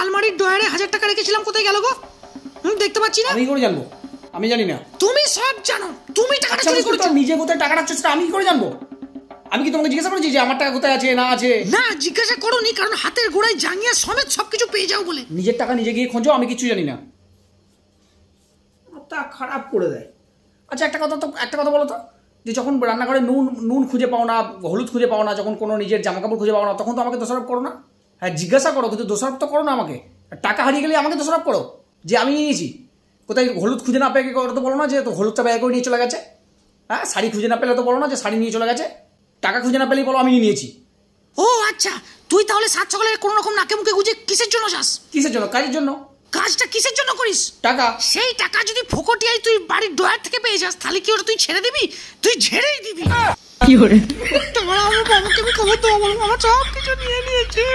আলমারির ডয়ারে 1000 টাকা রেখেছিলাম, কোথায় গেল গো? দেখতে পাচ্ছি না। আমি কি করে জানবো? আমি জানি না। তুমি সব জানো, তুমি টাকাটা চুরি করেছো। নিজে কোথায় টাকা রাখছো সেটা আমি কি করে জানবো? আমি কি তোমাকে জিজ্ঞাসা করেছি যে আমার টাকা কোথায় আছে না আছে? না, জিজ্ঞাসা করোনি, কারণ হাতের গোড়ায় জাঙ্গিয়া সমেত সবকিছু পেয়ে যাও বলে। নিজের টাকা নিজে গিয়ে খোঁজো, আমি কিছু জানি না। তা খারাপ করে দেয়। আচ্ছা একটা কথা বলো তো, যে যখন রান্নাঘরে নুন খুঁজে পাও না, হলুদ খুঁজে পাও না, যখন কোনো নিজের জামাকাপড় খুঁজে পাও না, তখন তো আমাকে দোষারোপ করো না? হ্যাঁ জিজ্ঞাসা করো, কিন্তু দোষারোপ তো করো না আমাকে। টাকা হারিয়ে গেলে আমাকে দোষারোপ করো যে আমি নিয়েছি। কোথায় হলুদ খুঁজে না পেয়ে তো বলো না যে তো হলুদটা ব্যয় করে নিয়ে চলে গেছে। হ্যাঁ শাড়ি খুঁজে না পেলে তো বলো না যে শাড়ি নিয়ে চলে গেছে। টাকা খুঁজে না পেলেই বলো আমি নিয়েছি। ও আচ্ছা, তুই তাহলে সাত সকালে কোনো রকম নাকে মুখে গুজে কিসের জন্য যাস? কিসের জন্য? কাজের জন্য। কাজটা কিসের জন্য করিস? টাকা। সেই টাকা যদি ফোকটিয়াই তুই বাড়ির ডয়ার থেকে পেয়ে যাস, তাহলে কি ওটা তুই ছেড়ে দিবি? তুই ঝেড়েই দিবি। কি করে? তোমার আমার বাবাকে আমি খবর দেবো, আমার সব কিছু নিয়ে নিয়েছে।